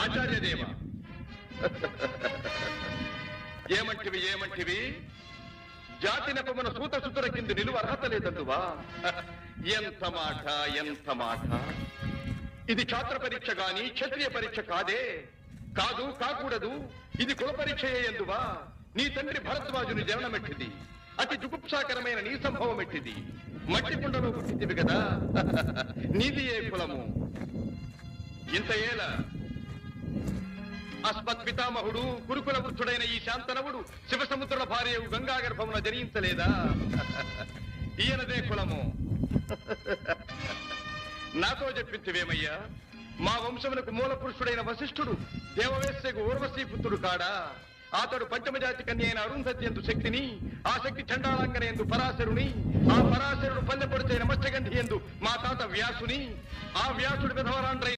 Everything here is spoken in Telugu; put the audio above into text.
ఆచార్యదేవ ఏమంటివి ఏమంటివి జాతి నెపమున సూత సుతుర కింద నిలువ అర్హత లేదందువా? ఎంత మాట ఎంత మాట! ఇది ఛాత్ర పరీక్ష గాని క్షత్రియ పరీక్ష కాదే. కాదు కాకూడదు. ఇది కుల పరీక్షయే ఎందువా? నీ తండ్రి భరద్వాజుని జననమెట్టిది. అతి జుగుప్సాకరమైన నీ సంభవం ఎట్టిది. మట్టి కుండలో పుట్టిందివి కదా. నీది ఏ కులము? ఇంత ఏల అస్మత్ పితామహుడు గురుకుల వృద్ధుడైన ఈ శాంతనవుడు శివసముద్రుల భార్యవు గంగా గర్భమున జనించలేదా? ఈయనదే కులము. నాతో చెప్పింతివేమయ్యా? మా వంశమునకు మూల పురుషుడైన వశిష్ఠుడు దేవవేశ్యకు ఊర్వశీ పుత్రుడు కాడా? అతడు పంచమజాతి కన్య అయిన అరుంధతి ఎందు శక్తిని, ఆ శక్తి చండాళంగన ఎందు పరాశరుని, ఆ పరాశరుడు పల్లెపొడిచైన మత్స్యగంధి ఎందు మా తాత వ్యాసుని, ఆ వ్యాసుడి విధవరాండ్రై